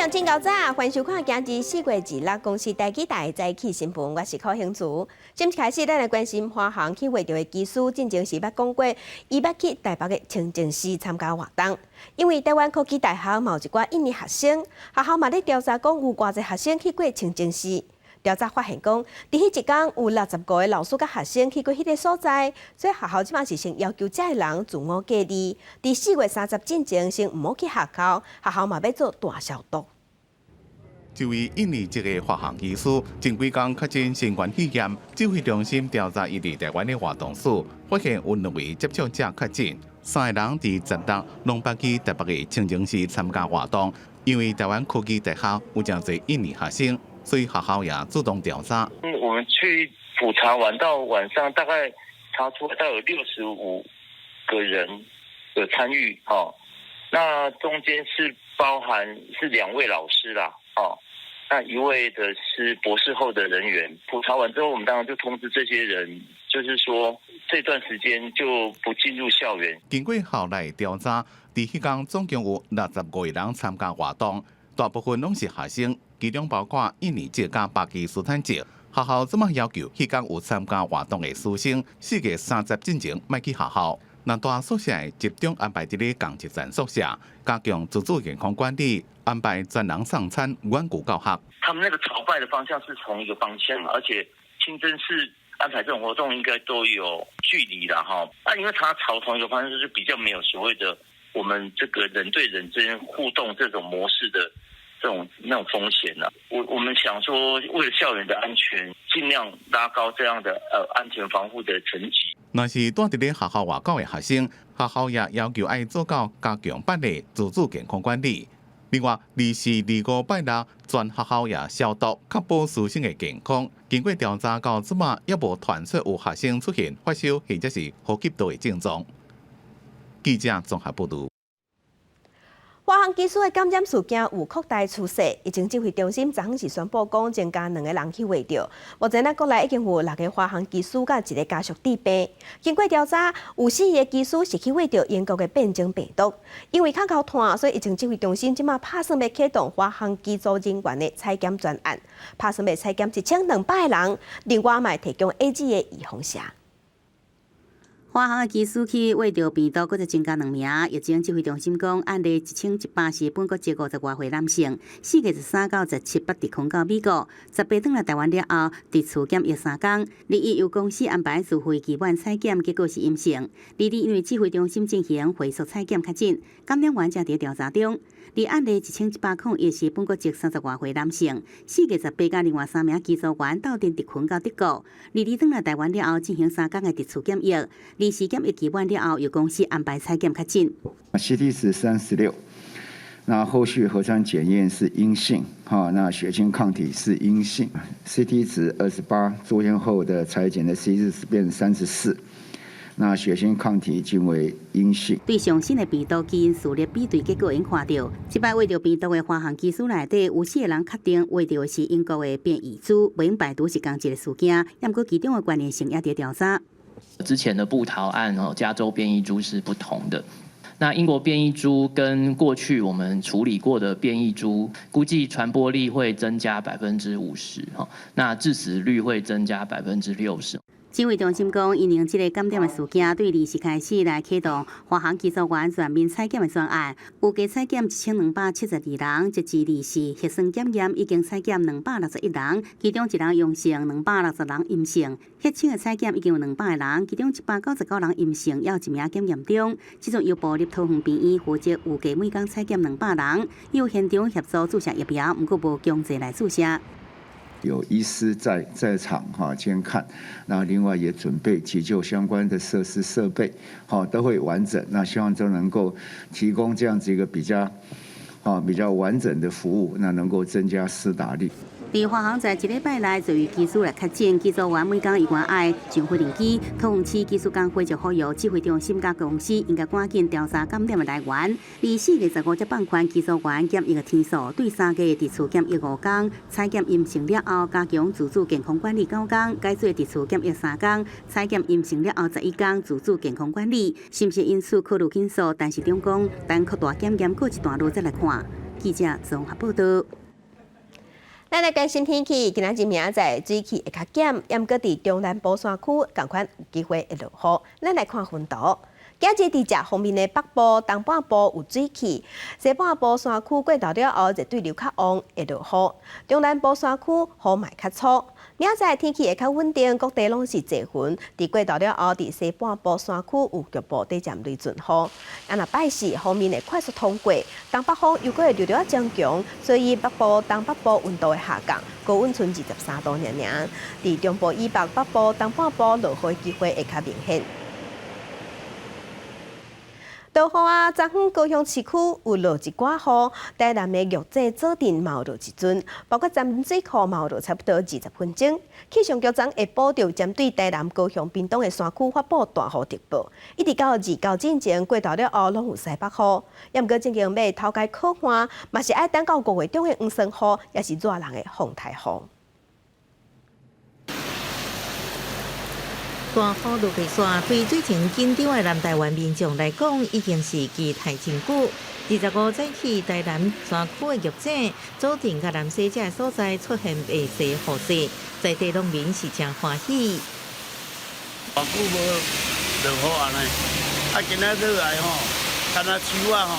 上真够早，欢迎收看今日4月26公司台记台早起新闻，我是柯兴珠。今日开始，咱来关心华航去画着的技师，进前时捌讲过，伊捌去台北的清净寺参加活动。因为台湾科技大学有一寡印尼学生，学校嘛咧调查讲有偌济学生去过清净寺。调查发现讲，伫迄一天有65个老师甲学生去过迄个所在，所以学校即马是先要求遮个人自我隔离。伫4月30进前先毋好去学校，学校嘛要做大消毒。一位印尼籍的华航技师，前几天确诊新冠肺炎，指挥中心调查伊伫台湾的活动时，发现有2位接触者确诊，3个人伫10日拢捌去台北的清净寺参加活动。因为台湾科技大学有真侪印尼学生，所以学校也主动调查。我们去普查完到晚上，大概查出来大概有65个人有参与，那中间是包含是2位老师啦，那1位的是博士后的人员。普查完之后，我们当然就通知这些人，就是说这段时间就不进入校园。经过校内调查，伫迄天总共有65个人参加活动，大部分拢是学生，其中包括印尼籍加巴基斯坦籍。学校怎么要求迄天有参加活动的师生4月30进前莫去学校？那大宿舍集中安排伫咧同一站宿舍，加强自主健康管理，安排专人送餐，稳固教学。他们那个朝拜的方向是同一个方向，而且清真寺安排这种活动应该都有距离啦，那因为他朝同一个方向，就是比较没有所谓的我们这个人对人之间互动这种模式的那种风险啦。我们想说，为了校园的安全，尽量拉高这样的安全防护的层级。若是住伫咧学校外口的学生，学校也要求爱做到加强办理自主健康管理。另外，24、25拜六，全学校也消毒，确保师生的健康。经过调查到即马，也无传出有学生出现发烧或者是呼吸道的症状。记者综合报道。华航技师的感染事件有扩大趋势，疫情指挥中心昨昏是宣布讲增加2个人去画着。目前国内已经有6个华航技师甲1个家属致病。经过调查，有4个技师是去画着英国的变种病毒。因为较高炭，所以疫情指挥中心即马打算要启动华航机组人员的采检专案，打算要采检1200个人，另外嘛提供 AG 的预防针。华航的技师去画着病毒，佫再增加2名。疫情指挥中心讲，案例1100是本国籍50外岁男性，4月13到17捌伫空到美国，18转来台湾了后，伫厝检疫3天。2由公司安排自费期满采检，结果是阴性。2因为指挥中心进行回溯采检确诊，感染源正伫调查中。案例1100也是本国籍30外岁男性，4月18甲另外3名机组员斗阵伫困到德国。2转来台湾了后，进行3天的伫厝检疫。4检疫期完了后，由公司安排采检确诊。CT 值36，那后续核酸检验是阴性，那血清抗体是阴性 ，CT 值28，住院后的采检的 CT 值变34。那血清抗体均为阴性。对上新的病毒基因序列比对结果，因看到，即摆画着病毒的华航技师内底有4个人确定画着的是英国的变异株，未用排除是同一个事件，也毋过其中的关联性也伫调查。之前的布桃案加州变异株是不同的。那英国变异株跟过去我们处理过的变异株，估计传播力会增加50%，那致死率会增加60%。指挥中心讲，因应这个感染的事件，对2时开始来启动华航技术员全面采检的专案，有计采检1272人，截至2时核酸检验已经采检261人，其中1人阳性，260人阴性。血清的采检已经有200个人，其中199人阴性，也有1名检验中。即阵又步入桃园病院，负责有计每天采检200人，有现场协助注射疫苗，不过无强制来注射。有医师在场监看，那另外也准备急救相关的设施设备，都会完整。那希望都能够提供这样子一个比较完整的服务，那能够增加施打力。华航在1礼拜内就有技师来确诊，技术员每天伊原爱上飞轮机，桃园市技术工会就呼吁指挥中心甲公司应该赶紧调查感染的来源。4月15日放宽技术员检疫的天数，对3个伫厝检疫5天，采检阴性了后加强自主健康管理9天，改做伫厝检疫3天，采检阴性了后11天自主健康管理。是毋是因此考虑因素？但是中讲等扩大检验过一段路再来看。记者综合报道。咱来关心天气，今仔日明仔水气会较减，也毋过伫中南部山区同款有机会会落雨。咱来看分图。今日伫遮方面的北部、东半部有水气，西半部山区过头了后，热对流较旺，会落雨。中南部山区雨嘛较粗。明仔天气会较稳定，各地拢是侪云。伫过头了后，伫西半部山区有局部短暂雷阵雨。若拜四方面会快速通过，东北风又会略增强，所以北部、东北部温度会下降，高温存23度尔。伫中部以北、北部、东半部落雨机会会较明显。落雨啊！昨昏高雄市区有落一寡雨，台南的玉井早晨嘛有落一阵，包括站水库嘛有落差不多20分钟。气象局昨下晡就针对台南、高雄、屏东的山区发布大雨特报，一直到29之前过头了后，拢有西北雨。也毋过正经要头家可汗，嘛是爱等到5月中的黄霜雨，也是热人的风台雨。大雨落地线对最前紧张的南台湾民众来讲，已经是期待真久。25早起，台南山区的玉井、左镇甲南西这所在出现白色雨势，在地农民是真欢喜。偌久无落雨安尼，今仔落来吼，敢若树啊吼，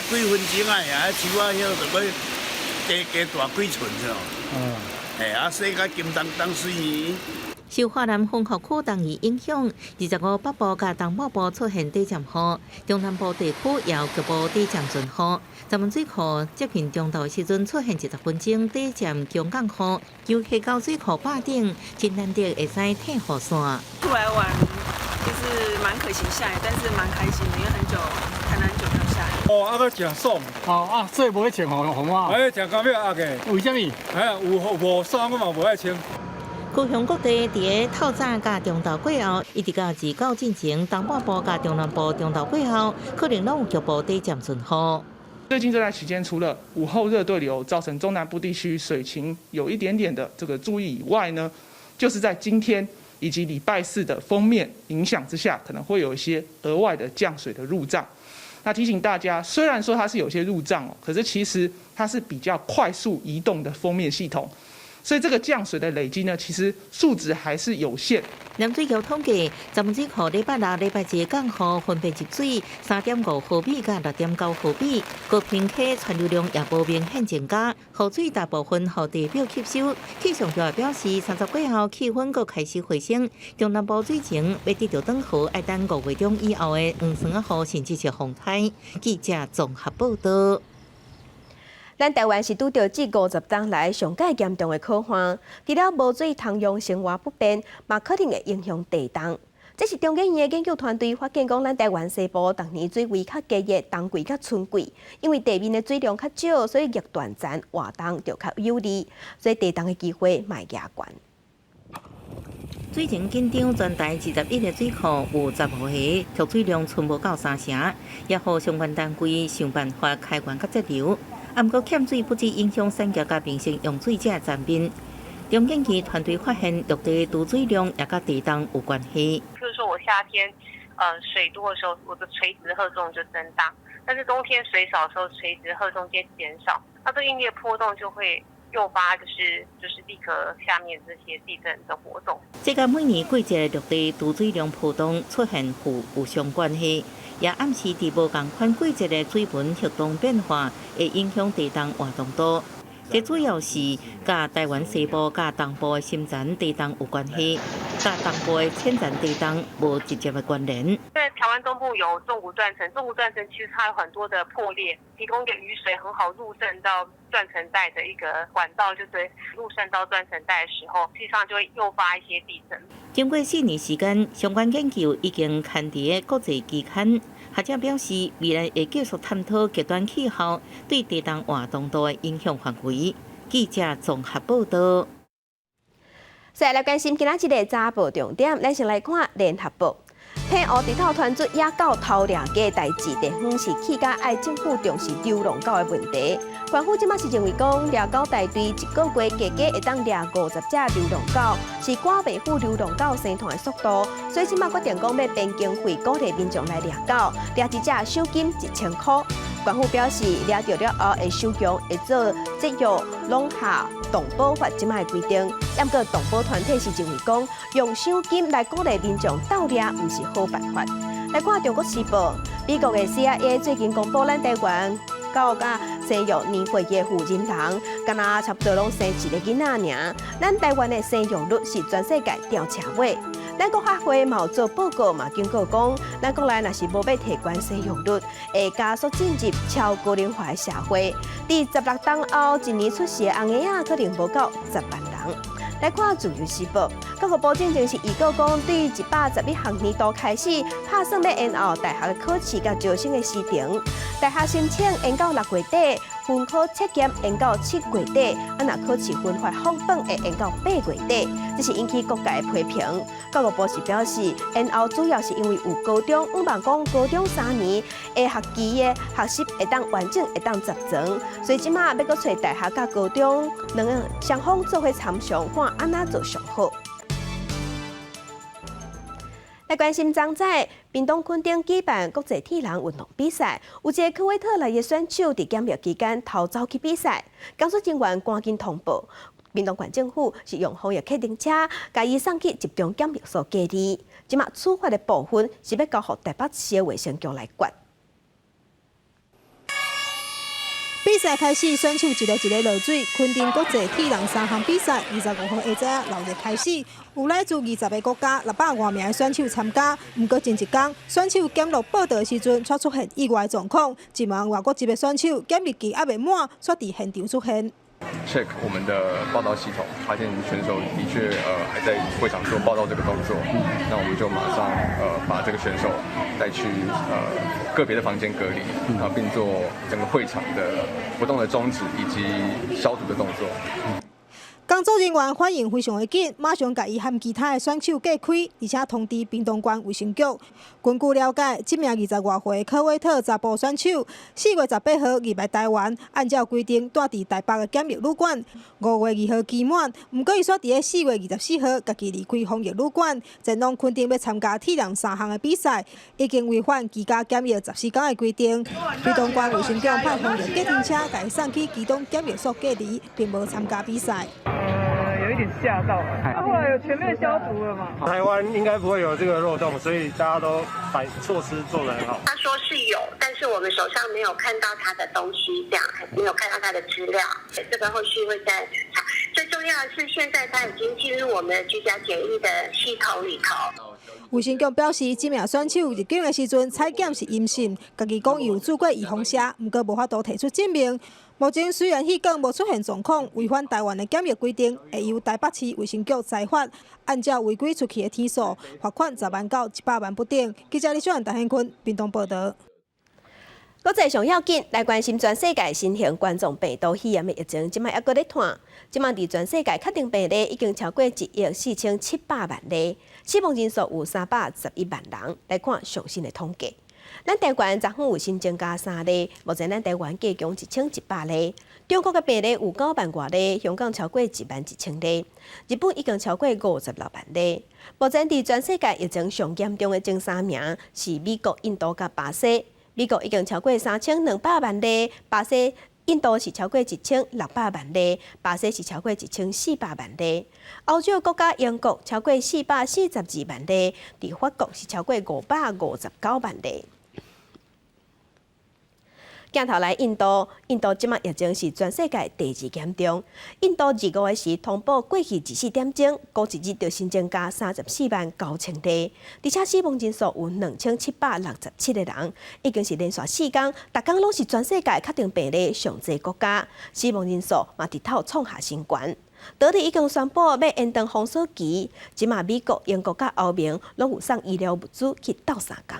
几分钟啊，树啊迄就要加大几寸是哦。洗甲金当当水泥。受华南风学区东移影响，25北部甲东北部出现短暂雨，中南部地区也有局部短暂阵雨。咱们水库接近中昼时阵出现10分钟短暂强降雨，由下到水库坝顶，真难得会使退雨伞。出来玩其实蛮可惜下雨，但是蛮开心的，因为台南很久没有下雨。哦，个真爽。所以无爱穿雨啊。真刚要的。为什么？有雨伞我嘛无爱穿。高雄各地伫个透早甲中昼过后，一直到29进前，东半部甲中南部中昼过后，可能拢有局部短暂阵雨。最近这段期间，除了午后热对流造成中南部地区水情有一点点的这个注意以外呢，就是在今天以及礼拜四的锋面影响之下，可能会有一些额外的降水的入障。那提醒大家，虽然说它是有些入障可是其实它是比较快速移动的锋面系统。所以这个降水的累积呢，其实数值还是有限。南水局统计，咱们水库礼拜六、礼拜日降雨分别集水3.5毫米甲6.9毫米，高屏溪传流量也无明显增加，雨水大部分互地表吸收。气象局表示，30过后气温佫开始回升，中南部水情要得到转好，要等5月中以后的黄霜雨甚至是风台。记者综合报道。咱台湾是拄到这50冬来上界严重的可旱，除了无水通用生活不便，嘛可能会影响地动。这是中研院的研究团队发现，讲咱台湾西部逐年水位较低热，冬季较春季，因为地面的水量较少，所以热短暂活动就较有利，所以地动的机会嘛会加悬。水情紧张，全台21个水库有15个蓄水量剩无到3成，也互相关单位想办法开源甲节流。毋过欠水不止影响产业甲民生用水者的层面，中研院团队发现，陆地储水量也甲地动有关系。譬如说我夏天水多的时候，我的垂直荷重就增大，但是冬天水少的时候，垂直荷重就减少，那这应力的波动就会诱发就是地壳下面这些地震的活动。这甲每年季节的陆地储水量波动出现有相关系。也暗示伫无同款季节的水文活动变化，会影响地动活动度。这主要是甲台湾西部、甲东部的深层地动有关系，甲东部的浅层地动无直接的关联。因为台湾东部有纵谷断层，纵谷断层其实它有很多的破裂，提供给雨水很好入渗到断层带的一个管道，就是入渗到断层带的时候，实际上就会诱发一些地震。经过4年时间，相关研究已经刊伫国际期刊。学者表示，未来会继续探讨极端气候对地动活动度的影响范围。记者综合报道。再来关心今仔日的早报重点，咱先来看联合报。天湖地头传出野狗偷掠鸡的代志，地方是起甲爱政府重视流浪狗的问题。官府即马是认为讲，掠狗大队1个月加加会当掠50只流浪狗，是赶袂赴流浪狗生团的速度，所以即马决定讲要编经费鼓励民众来掠狗，掠一只赏金1000块。官府表示，了解了后会首强会做节约拢下动保法即卖规定。不过动保团体是认为讲，用赏金来鼓励民众斗猎，毋是好办法。来看《中国时报》，美国的 CIA 最近公布咱台湾到甲生育年岁的妇人人，敢若差不多拢生一个囡仔尔。咱台湾的生育率是全世界调查尾。咱国发会嘛有做报告嘛，警告讲，咱国内若是无要提高生育率，会加速进入超高龄化的社会。伫16档后，一年出世的红婴仔可能无到10万人。来看《自由时报》，教育部正正是预告讲，对111学年度开始，拍算要延后大学的考试甲招生的时程。大学申请延到6月底，分科测验延到7月底，若考试分发放榜会延到8月底，这是引起各界的批评。教育部是表示，延后主要是因为有高中，希望讲高中3年的学期的学习会当完整会当集成，所以即马要搁找大学甲高中两个双方做伙参详，看安怎做上好。来关心昨仔，屏东垦丁举办国际铁人运动比赛，有一个科威特来的选手伫检疫期间偷走去比赛，工作人员赶紧通报。屏东县政府是用防疫客运车，甲伊送去集中检疫所隔离。即马处罚的部分是要交予台北市的卫生局来管。比赛开始，选手一个一个落水。垦丁国际铁人3项比赛，25号下午6日开始，有来自20个国家600多名的选手参加。不过前一天，选手检录报道的时阵，却出现意外状况。一名外国籍的选手检疫期还未满，却伫现场出现。check 我们的报道系统，发现选手的确还在会场做报道这个动作，那我们就马上把这个选手带去个别的房间隔离，并做整个会场的活动的终止以及消毒的动作。工作人员反应非常的紧，马上甲伊和其他的选手隔开，而且通知屏东县卫生局。根据了解，这名20多岁的科威特查甫选手，4月18号入来台湾，按照规定住伫台北的检疫旅馆。5月2号期满，不过伊却伫4月24号家己离开防疫旅馆，前往垦丁要参加铁人3项的比赛，已经违反居家检疫14天的规定。屏东县卫生局派防疫客运车甲伊送去机动检疫所隔离，并无参加比赛。有一点吓到了，后来有全面消毒了嘛？台湾应该不会有这个漏洞，所以大家都把措施做得很好。他说是有，但是我们手上没有看到他的东西，这样没有看到他的资料，这个后续会再查。最重要的是，现在他已经进入我们的居家检疫的系统里头。卫生局表示，这名选手入境的时阵采检是阴性，家己讲有做过预防射，不过无法度提出证明。目前虽然迄天无出现状况，违反台湾的检疫规定，会由台北市卫生局裁罚，按照违规出去的天数，罚款10万到100万不等。记者李小燕、陈宪坤，屏东报道。国际上要紧，来关心全世界新型冠状病毒肺炎的疫情，即卖还阁咧传。即卖伫全世界确定病例已经超过1.47万例，死亡人数有311万人。来看上新的统计。咱台湾昨昏有新增加3例，目前咱台湾计共1100例。中国的病例有9万多例，香港超过11000例，日本已经超过56万例。目前伫全世界疫情上严重的前3名是美国、印度甲巴西。美国已经超过3200万例，巴西、印度是超过1600万例，巴西是超过1400万例。欧洲国家英国超过442万例，伫法国是超过559万例。镜头来印度，印度即马疫情是全世界第2严重。印度25日时通报过去24点钟，过一日就新增加34万9000例，而且死亡人数有2767个人，已经是连续4天，逐天拢是全世界确定病例上侪国家，死亡人数嘛直头创下新高。德里已经宣布要延长封锁期，即马美国、英国甲欧盟拢有送医疗物资去斗3天。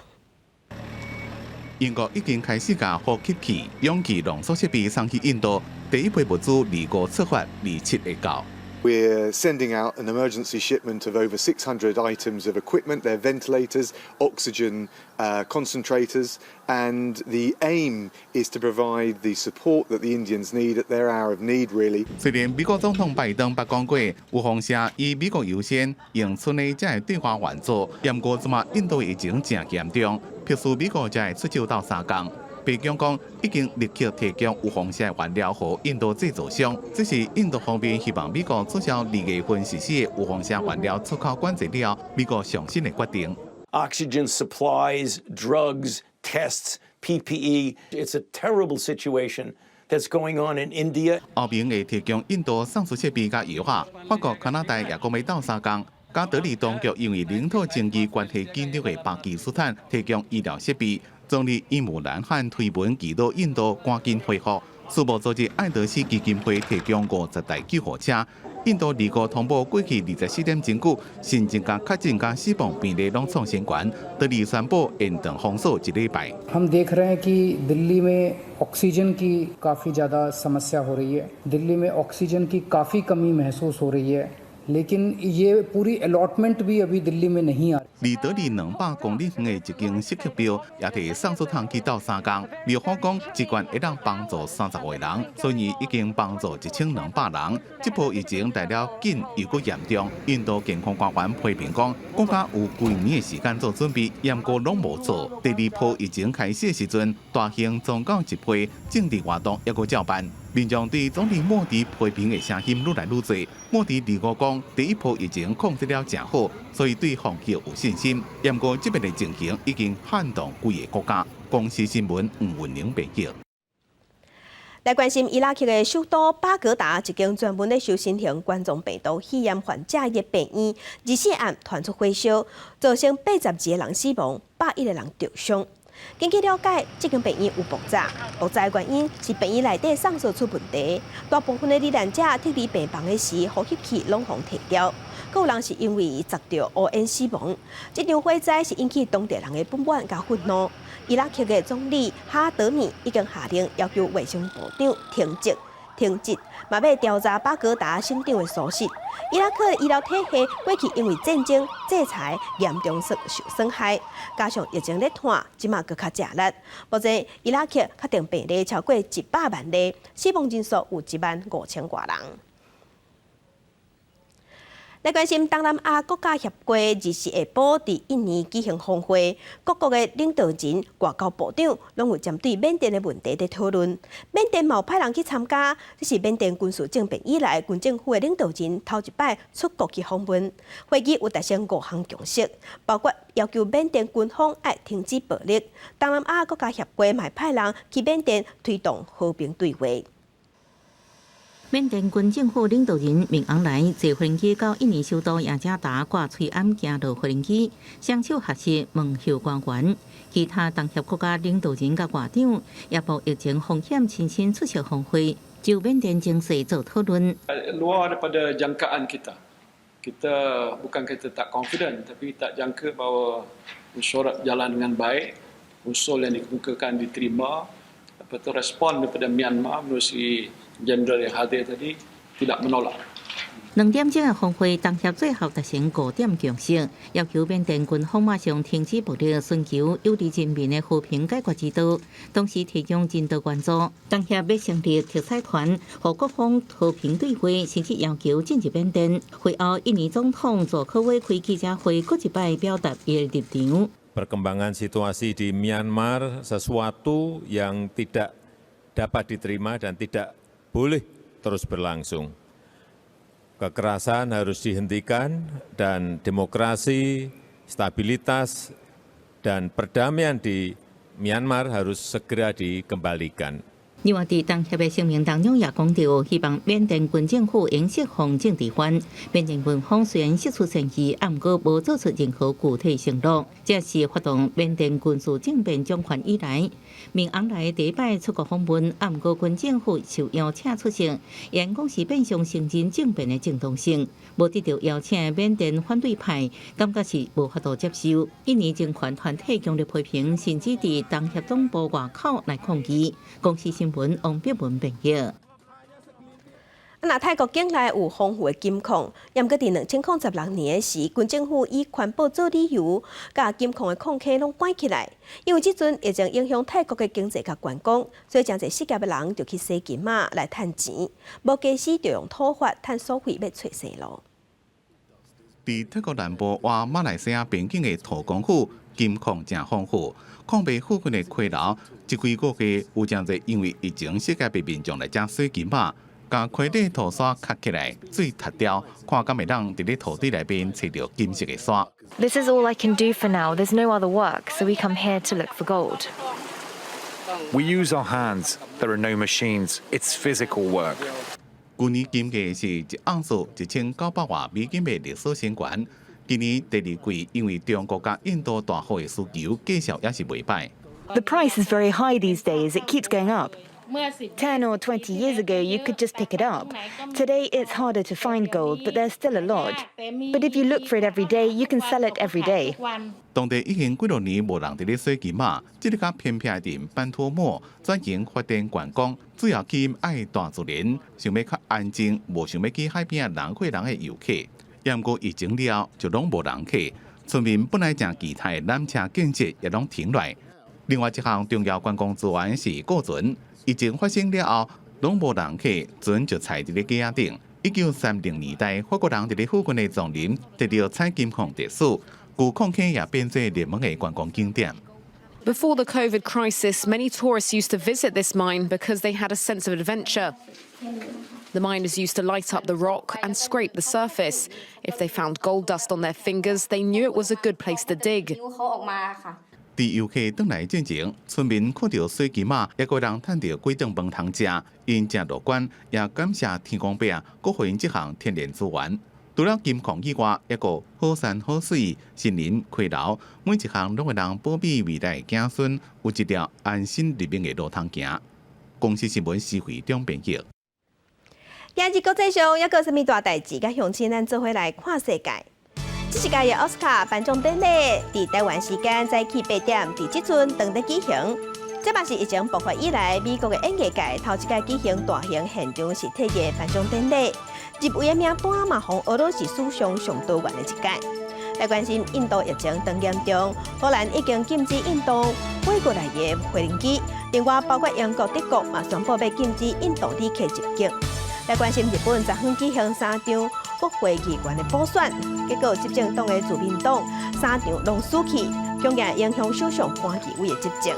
英国已經開始將呼吸器、氧氣濃縮設備送去印度，第一批物資離國出發27日到。We're sending out an emergency shipment of over 600 items of equipment. They're ventilators, oxygen concentrators, and the aim is to provide the support that the Indians need at their hour of need, really. 雖然美國總統拜登捌講過，有風險以美國優先，用村內才會對華援助，不過即馬印度疫情正嚴重，必須美國才會出手鬥3天。北京讲已经立刻提供有风险原料给印度制造商，只是印度方面希望美国取消2月份实施的有风险原料出口管制了，美国上新的决定。Oxygen supplies, drugs, tests, PPE. It's a terrible situation that's going on in India. 欧盟会提供印度上述设备甲药化，法国、加拿大也讲要斗相共。加德里当局因为领土争议关系紧张的巴基斯坦提供医疗设备，总理伊姆兰汗推文祈祷印度赶紧恢复。世贸组织爱德斯基金会提供50台救护车。印度离国通报过去24点钟久，新增加确诊加死亡比例拢创新高，德里宣布延长封锁1礼拜。हम देख रहे हैं कि दिल्ली में ऑक्सीजन की काफ़ी ज़्यादा समस्या हो रही है। दिल्ली में ऑक्सीजन की काफ़ी कमी महसूस हो रही है, लेकिन ये पूरी अलॉटमेंट भी अभी दिल्ली में नहीं आ रही। 离德里200公里远的一间色客标，也伫上述趟去斗3工。庙方讲，这关会当帮助30位人，所以已经帮助1200人。这波疫情来了紧又搁严重，印度健康官员批评讲，国家有几年的时间做准备，严格拢无做。第2波疫情开始的时阵，大型宗教集会、政治活动也搁照办。民众对总理莫迪批评的声音愈来愈多。莫迪离国讲，第1波疫情控制了真好，所以对防疫有信心。不过这边的情形已经撼动几个国家。公司新闻吴文玲报道。来关心伊拉克的首都巴格达一间专门咧收新型冠状病毒肺炎患者的病院，24暗传出火烧，造成82个人死亡，101个人受伤。根据了解，这间病院有爆炸，爆炸的原因是病院内底送水出问题，大部分的罹难者撤离病房的时，呼吸器拢互停掉，还有人是因为遭到污烟死亡。这场火灾是引起当地人的不满甲愤怒。伊拉克的总理哈德米已经下令要求卫生部长停职，嘛要调查巴格达省长的疏失。伊拉克的医疗体系过去因为战争、制裁严重受损害，加上疫情咧拖，即马更较吃力。目前伊拉克确定病例超过100万例，死亡人数有15000多人。来关心东南亚国家协会24下晡伫印尼举行峰会，各国的领导人、外交部长拢有针对缅甸的问题在讨论。缅甸嘛有派人去参加，这是缅甸军事政变以来，军政府的领导人头一摆出国去访问。会议有达成5项共识，包括要求缅甸军方要停止暴力。东南亚国家协会嘛派人去缅甸推动和平对话。缅甸军政府领导人敏昂莱坐飞机到印尼首都雅加达挂翠暗行落飞机，双手合十问候官员。其他东协国家领导人甲外长也无疫情风险亲身出席峰会，就缅甸情势做讨论。Luar daripada jangkaan kita, kita bukan kata tak confident, tapi tak jangka bahawa mesyuarat jalan dengan baik, usul yang dikemukakan diterima, lepas tu respon daripada Myanmar menerusi Jenderal yang hadir tadi tidak menolak。2点钟的峰会，东协最后达成5点共识，要求缅甸军方马上停止暴力，寻求有利人民的和平解决之道，同时提供人道援助。东协要成立特使团，和各方和平对话，甚至要求进入缅甸。会后，印尼总统佐科威开记者会，搁一摆表达伊的立场。Perkembangan situasi di Myanmar sesuatu yang tidak dapat diterima dan tidak boleh terus berlangsung. Kekerasan harus dihentikan dan demokrasi, stabilitas, dan perdamaian di Myanmar harus segera dikembalikan. 另外，伫东协的声明当中也讲到，希望缅甸军政府应释放政治犯。缅甸军方虽然释出善意，但过无做出任何具体承诺。这是发动缅甸军事政变掌权以来，敏昂莱第一摆出国访问，但过军政府受邀请出席，因讲是变相承认政变的正当性，无得到邀请。缅甸反对派感觉是无法度接受。印尼政权团体强烈批评，甚至伫东协总部外口来抗议。公司新闻王碧文报道。那泰国境内有丰富的金矿，严格伫2006年时，军政府以环保做理由，甲金矿的矿坑拢关起来。因为即阵疫情影响泰国的经济甲观光，所以真侪失业的人就去洗金仔来趁钱，无假使就用土法趁所费要找生路。伫泰国南部挖马来西亚边境的土公府，金矿正丰富，矿脉附近的溪流，这几个月有真侪因为疫情世界被民众来吃水金马，将溪底土沙卡起来，水塌掉，看敢会当伫咧土地内面找到金色的沙。This is all I can do for now. There's no other work, so we come here to look for gold. We use our hands. There are no machines. It's physical work. 去年金价是1盎司1900外美金的历史新高。今年第二季因为中国甲印度大户的需求，继续也是袂歹。The price is very high these days. It keeps going up. 10 or 20 years ago, you could just pick it up. Today, it's harder to find gold, but there's still a lot. But if you look for it every day, you can sell it every day. 当地已经几多年无人伫咧洗金马，这个较偏僻的班托莫转型发展观光，主要吸引爱大自然、想要较安静、无想要去海边人挤人的游客。也毋过疫情了，就拢无人客，村民本来正期待的缆车建设也拢停落。另外一项重要观光资源是古船。疫情发生了后，拢无人客，船就踩伫咧架仔顶。1930年代，法国人伫咧附近的丛林得到采金矿特殊，旧矿坑也变做热门的观光景点。Before the COVID crisis, many tourists used to visit this mine because they had a sense of adventure. The miners used to light up the rock and scrape the surface. If they found gold dust on their fingers, they knew it was a good place to dig. 伫游客转来进前，村民看到水金马，也个人趁到几顿饭通食，因真乐观，也感谢天公伯，佮互因这项天然资源。除了金矿以外，也个好山好水、森林、溪流，每一项拢会让保庇未来子孙有一条安心立命的路通行。公司新闻施会中编辑。今日国际上还有啥物大代志？甲乡亲咱做伙来看世界。这一届的奥斯卡颁奖典礼，伫台湾时间早起8点，伫即阵当地举行。这嘛是疫情爆发以来，美国的演艺界头一届举行大型现场实体的颁奖典礼。入围的名单嘛，从俄罗斯史上上多元的一届。来关心印度疫情当严重，荷兰已经禁止印度飞过来的飞行机，另外包括英国、德国嘛宣布要禁止印度旅客入境。来关心日本昨昏举行3场国会议员的补选，结果执政党的自民党3场拢输去，恐惊影响首相菅义伟的执政。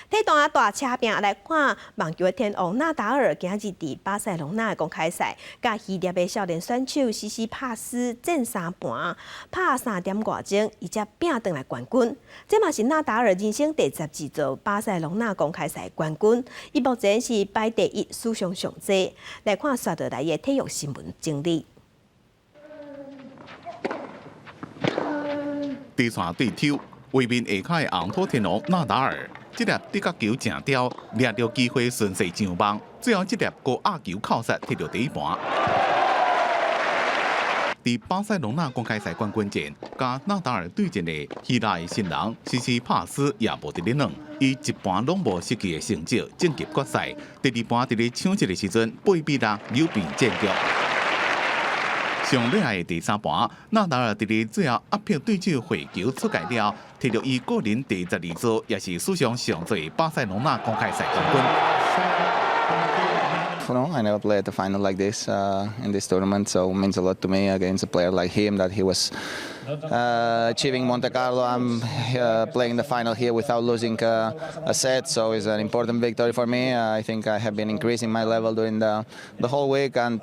体大大车拼来看网球的天王纳达尔，今日伫巴塞隆纳的公开赛，甲希腊的少年选手西西帕斯战3盘，拍3点外钟，而且拼回来冠军。这嘛是纳达尔人生第12座巴塞隆纳公开赛冠军，伊目前是排第1，史上上济。来看刷到来的体育新闻整理。第3对抽，卫冕下卡的红土天王纳达尔。这粒直角球正刁，掠到机会顺势上网，最后这粒高压球靠杀摕到第一盘。伫巴塞隆纳公开赛冠军战，甲纳达尔对战的希腊的新人西西帕斯也无伫咧软，伊一盘拢无失去的成绩晋级决赛。第2盘伫咧抢击的时阵，8比6扭变战局。上厉害的第3盘，纳达尔伫咧最后压迫对手回球出界了，摕到伊个人第12座，也是史上上侪巴塞隆纳公开赛冠军。No, I never played a final like this in this tournament, so it means a lot to me against a player like him that he was achieving Monte Carlo. I'm playing the final here without losing a set, so it's an important victory for me. I think I have been increasing my level during the whole week, and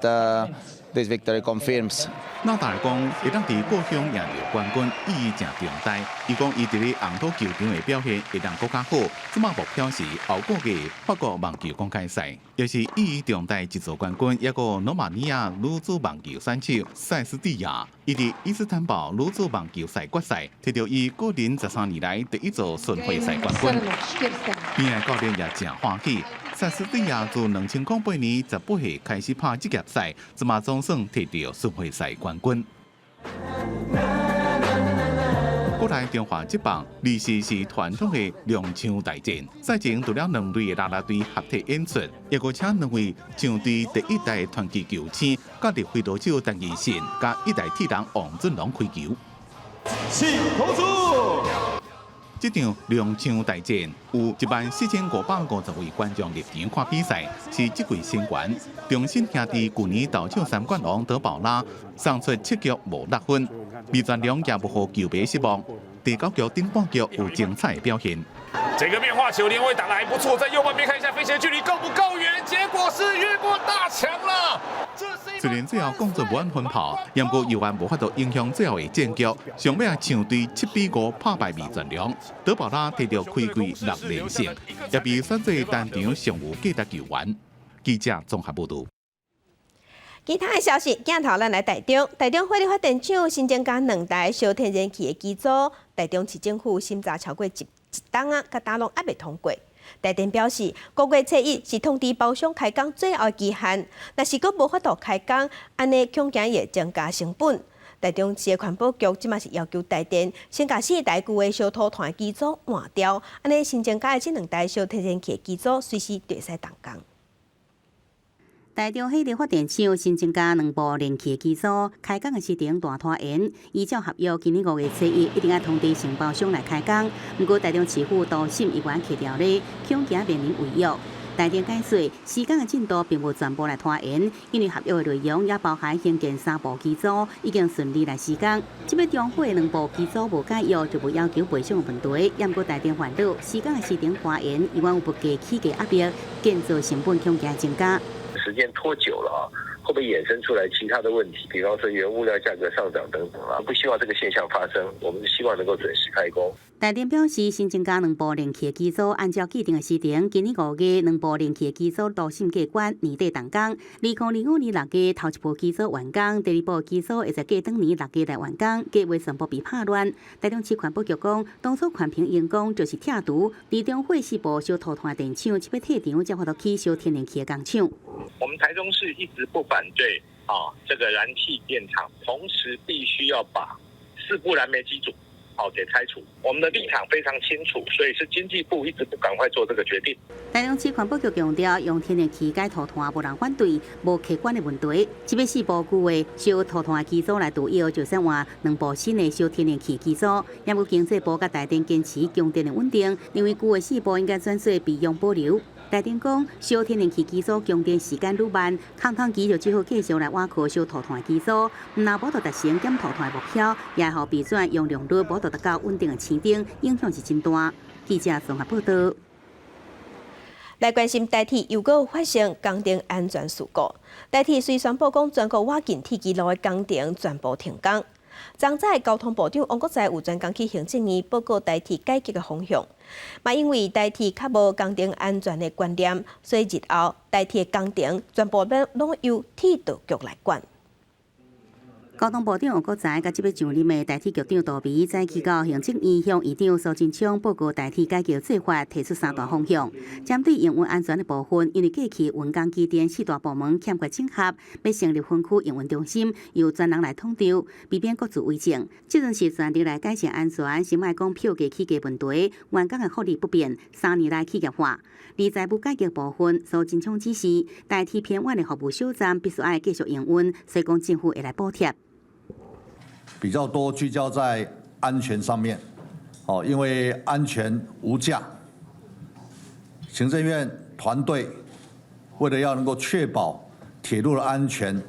this victory confirms. 纳达尔讲，会当伫故乡赢到冠军，意义正重大。伊讲，伊伫咧红土球场的表现会当更加好。即马目标是后个月法国网球公开赛，也是意义重大一座冠军。一个罗马尼亚女子网球选手塞斯蒂亚，伊伫伊斯坦堡女子网球赛决赛，摕到伊个人13年来第1座巡回赛冠军。边个教练也正欢喜。塞斯蒂亚自2008年18岁开始拍职业赛，即马总算摕到巡回赛冠军。过来中华职棒，利时是传统的两枪大战。赛前除了2队的啦啦队合体演出，也个请2位上队第1代传奇球星，甲入挥投手陈义信，甲1代铁人王俊龙开球。起投出。这场两场大战有14550位观众入场看比赛，是这季新冠。中信兄弟去年斗抢3冠王德保拉，送出7局无6分，魏全龙也无好球迷失望。第9局顶半局有精彩表现。这个变化球连位打得还不错，在右半边看一下飞行距离够不够远，结果是越过大墙了。虽然最后公准无按分跑，不过右岸无法度影响最后的战局，上尾抢队7比5打败魏全龙，德保拉摕到开季6连胜，也被选做单场上有价值球员。记者综合报道。其他的消息，镜头咱来台中。台中火力发电厂新增加2台小天然气的机组，台中市政府审查超过一档啊，甲大陆还未通过。台电表示，5月初1是通知包商开工最后期限，若是佫无法度开工，安尼恐惊会增加成本。台中市的环保局即马是要求台电先把4台旧的小土团机组换掉，安尼新增加的这2台小天然气机组随时会使动工。台中火力发电厂新增加2部燃气机组，开工的时程大拖延。依照合约，今年5月初1一定要通知承包商来开工。不过，台中市府多审议员起条例，恐惊面临违约。台电解释，施工的进度并无全部来拖延，因为合约的内容也包含兴建3部机组，已经顺利来施工。即要中火2部机组无解约，就无要求赔偿的问题。也毋过台电烦恼，施工的时程拖延，以往有不计起价压力，建造成本恐惊增加。时间拖久了会不会衍生出来其他的问题？比方说原物料价格上涨等等不希望这个现象发生，我们希望能够准时开工。台电表示，新增加2部燃气机组，按照既定的时程，今年5月2部燃气机组都审过关，年底动工。2025年6月头1部机组完工，第2部机组会在过当年6月来完工，计划全部被拍乱。台中市环保局讲，当初环评员工就是拆除，离中火4部小土团电厂，即要退场，才发到起小天然气的工厂。我们台中市一直不反对这个燃气电厂，同时必须要把4部燃煤机组给拆除。我们的立场非常清楚，所以是经济部一直不赶快做这个决定。台中市环保局强调，用天然气解土团无人反对，无客观的问题。即要4部旧的小土团机组来除以后，就算换2部新的小天然气机组。也有经济部甲台电坚持供电的稳定，认为旧的4部应该转做备用保留。台电讲，小天然气机组供电时间愈慢，空窗期就只好继续来挖靠小土团机组，若无法达成减土团目标，也互备选用量率无法达到稳定的市场，影响是真大。记者综合报道。来关心台铁又有发生工程安全事故，台铁虽宣布讲全国挖进铁基路的工程全部停工。昨早交通部长王国材有专工去行政院报告台铁改革的方向，嘛因为台铁较无工程安全的观念，所以日后台铁的工程全部拢由铁道局来管。交通部长王国材甲即要上任的台铁局长杜眉早起到行政院向议长苏贞昌报告台铁改革做法，提出3大方向。针对营运安全的部分，因为过去运工机电4大部门欠缺整合，要成立分区营运中心，由专人来统筹，避免各自为政。即阵是全力来改善安全，先莫讲票价起价问题，员工的福利不变，3年来企业化。而财务改革部分，苏贞昌指示台铁偏远的服务小站必须要继续营运，所以讲政府会来补贴。比较多聚焦在安全上面，因为安全无价。行政院团队为了要能够确保铁路的安全，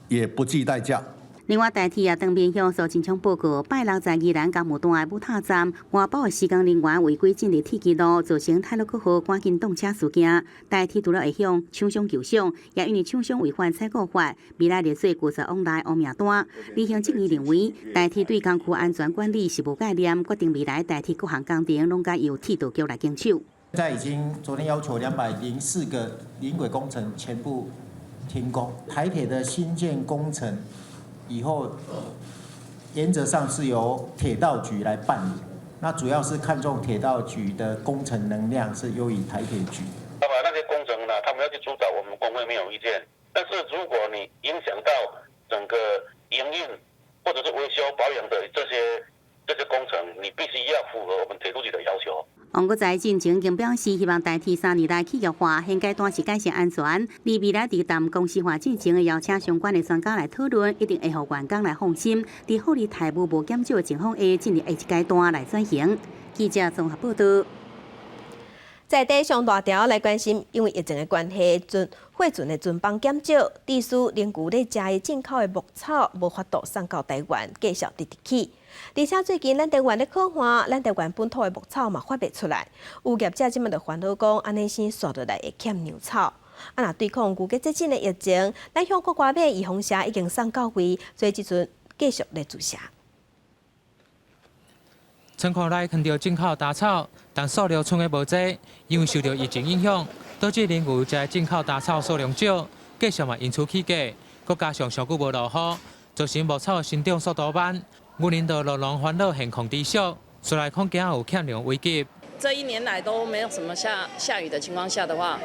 也不计代价。另外，台铁也当面向苏贞昌报告，拜6在宜兰港务段的母塔站，外部的施工人员违规进入铁基路，造成泰鲁阁号赶紧动车事件。台铁除了会向厂商求偿，也因为厂商违反采购法，未来列做拒绝往来黑名单。而行政院认为，台铁对工区安全管理是无概念，决定未来台铁各项工程拢该由铁道局来经手。现在已经昨天要求204个临轨工程全部停工，台铁的新建工程。以后原则上是由铁道局来办理，那主要是看重铁道局的工程能量是优于台铁局。那些工程呢，他们要去主导，我们工会没有意见。但是如果你影响到整个营运或者是维修保养的这些工程，你必须要符合我们铁路局的要求。王国材进前经表示，希望台铁3年来企业化，现阶段是改善安全，而未来伫谈公司化进程的邀请相关的专家来讨论，一定会互员工来放心，伫福利财务无减少的情况下，进入下一阶段来转型。记者综合报道。在地上大条来关心，因为疫情的关系，货船的船帮减少，地区连牛咧食的进口的牧草无法度送到台湾，继续直去。而且最近咱台湾咧可看，咱台湾本土的牧草嘛发不出来，有业者即马就烦恼讲，安尼先刷落来会欠牛草。若对抗牛结节症的疫情，咱向国外买预防车已经送到位，所以即阵继续来注射。仓库内看到进口大草，但数量剩的无济，因为受到疫情影响，导致连牛食进口大草数量少，继续嘛因此起价，佮加上上久无落雨，造成牧草生长速度慢，牛年度落农烦恼现况持续，出来恐惊有欠粮危机。这一年来都没有什么下雨的情况下的话，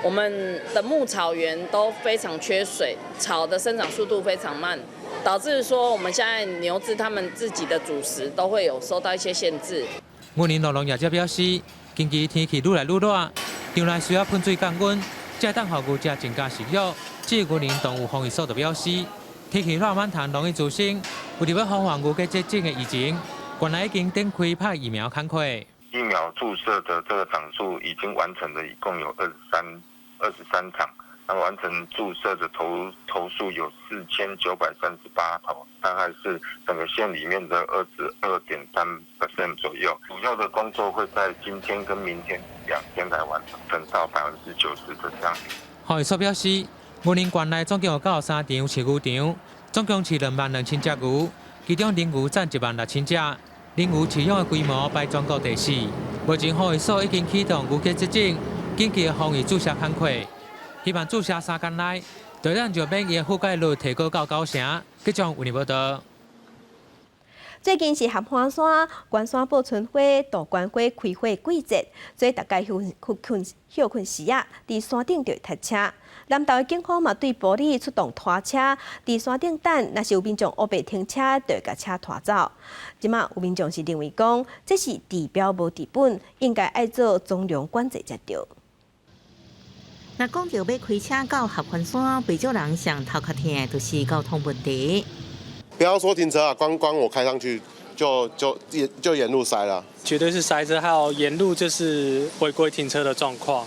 我们的牧草园都非常缺水，草的生长速度非常慢。导致说我们现在牛只它们自己的主食都会有受到一些限制。牛年农业者表示，近期天气愈来愈热，场内需要喷水降温，才当予牛只增加食欲。至于牛年动物防疫所就表示，天气热满潭容易滋生，为了要防范牛结节症的疫情，原来已经展开拍疫苗工作。疫苗注射的这个场数已经完成的，一共有23场。那完成注射的头数有4938头，大概是整个县里面的22.3% 左右。主要的工作会在今天跟明天2天来完成到90%的这样。防疫所表示，牛年县内总共有93场饲牛场，总共饲22000只牛，其中人牛占16000只。人牛饲养的规模排全国第4。目前防疫所已经启动牛结节症紧急的防疫注射工作。希望注射3天内，就让免疫覆盖率提高到90%。记者为你报道。最近是合欢山、关山报春花、杜鹃花开花季节，所以大家休困时啊，伫山顶就会塞车。南投的警方嘛对玻璃出动拖车，伫山顶等，若是有民众黑白停车，就会甲车拖走。即马有民众是认为讲，这是治标无治本，应该爱做总量管制才对。若讲到要开车到合欢山，不少人上头壳痛的就是交通问题。不要说停车啊，光我开上去就沿路塞了。绝对是塞车，还有沿路就是违规停车的状况。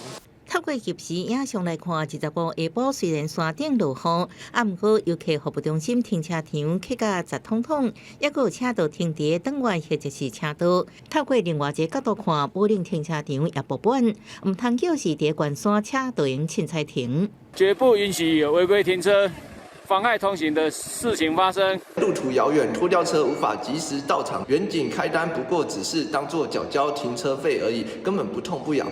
透过及时影像来看，20号下晡虽然山顶落雨，毋过游客服务中心停车场客甲杂通通，抑阁有车道停伫等外或者是车道。透过另外一个角度看，保定停车场也不满，毋通叫是伫关山车道用凊彩停。绝不允许有违规停车、妨碍通行的事情发生。路途遥远，拖吊车无法及时到场，远景开单不过只是当作缴交停车费而已，根本不痛不痒。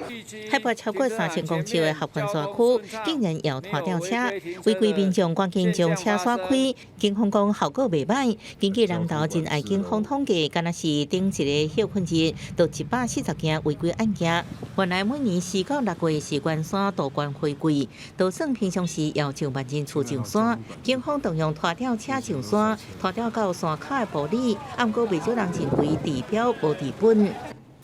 海拔超过3000公尺的合欢山区，竟然要拖吊车，违规民众赶紧将车刷开。警方讲效果袂歹，根据南投真爱警方统计，敢若是顶一个休困日，就140件违规案件。原来每年4到6月是关山杜鹃花季，就算平常时要上万人次上山。警方动用拖吊车上山，拖吊到山卡的玻璃，不过不少人认为治标无治本。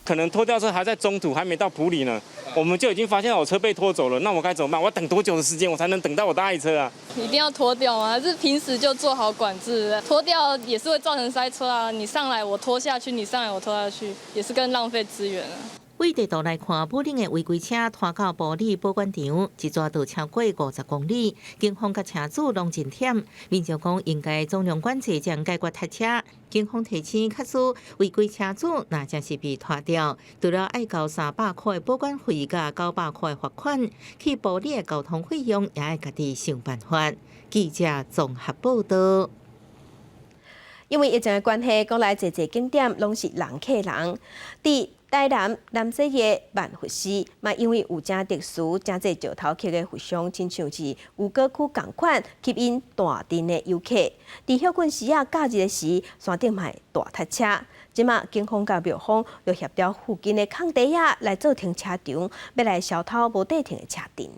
可能拖吊车还在中途，还没到埔里呢，我们就已经发现我车被拖走了，那我该怎么办？我要等多久的时间，我才能等到我的爱车啊？一定要拖吊吗？还是平时就做好管制？拖吊也是会造成塞车啊！你上来我拖下去，你上来我拖下去，也是更浪费资源啊。为地图来看，保定的违规车拖到玻璃保管场，一抓就超过50公里。警方甲车主拢真忝，民众讲应该总量管制将解决塞车。警方提醒确实违规车主，若真是被拖掉，除了爱交300块的保管费甲900块的罚款，去玻璃的交通费用也要家己想办法。记者综合报道。因为疫情的关系，国内侪景点拢是人客人。伫台南西的万佛寺，嘛因为有真特殊、真侪石头刻的佛像，亲像是吴哥窟同款，吸引大阵的游客。伫休困时啊，假日的时，山顶嘛大塞车。即马警方甲庙方就协调附近的空地啊来做停车场，要来消偷无地停的车阵。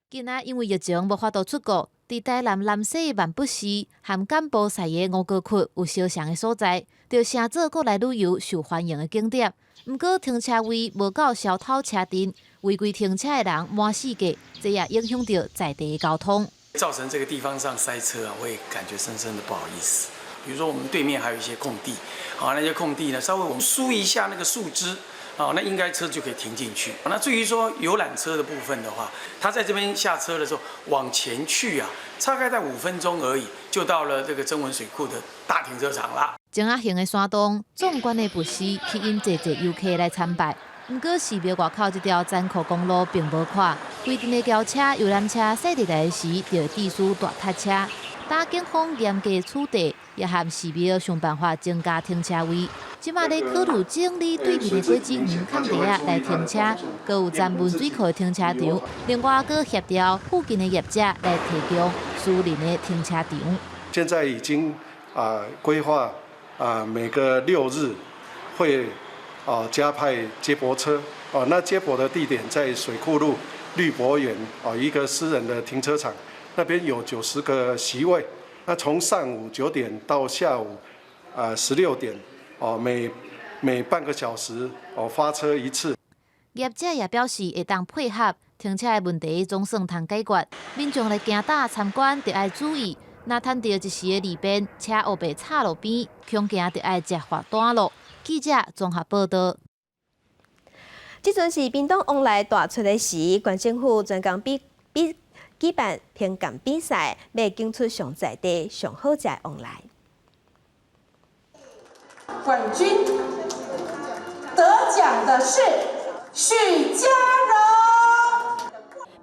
今仔因为疫情无法度出国，伫台南南西万佛寺含甘波赛的吴哥窟有烧香的所在，就成做国内旅游受欢迎的景点。毋过停车位无够消偷车阵，违规停车的人满世界，这也影响到在地的交通。造成这个地方上塞车啊，我也感觉深深的不好意思。比如说我们对面还有一些空地，好，那些空地呢，稍微我们疏一下那个树枝。哦，那应该车就可以停进去。那至于说游览车的部分的话，他在这边下车的时候往前去啊，大概在5分钟而已，就到了这个曾文水库的大停车场啦。正阿行的山洞，壮观的不时吸引济游客来参拜。不过寺庙外口这条展库公路并无宽，规定的轿车、游览车驶入来时，就会致使大塞车。打警方严格处理，也和寺庙想办法增加停车位。即马咧考虑整理对面的果子园空地仔来停车，佮有站温水库的停车场。另外，佮协调附近的业者来提供私人的停车场。现在已经规划每个6日会加派接驳车那接驳的地点在水库路绿博园一个私人的停车场，那边有90个席位。那从上午9点到下午16点。每半个小时发车一次。业者也表示会当配合停车的问题，总算通解决。民众来行搭参观，就要注意，若摊到一时的路边车后被插路边，恐惊就要接罚单咯。记者综合报道。即阵是屏东往来大出的时，县政府专工举办评鉴比赛，要竞出上在地、上好食的往来。冠军得奖的是许家荣。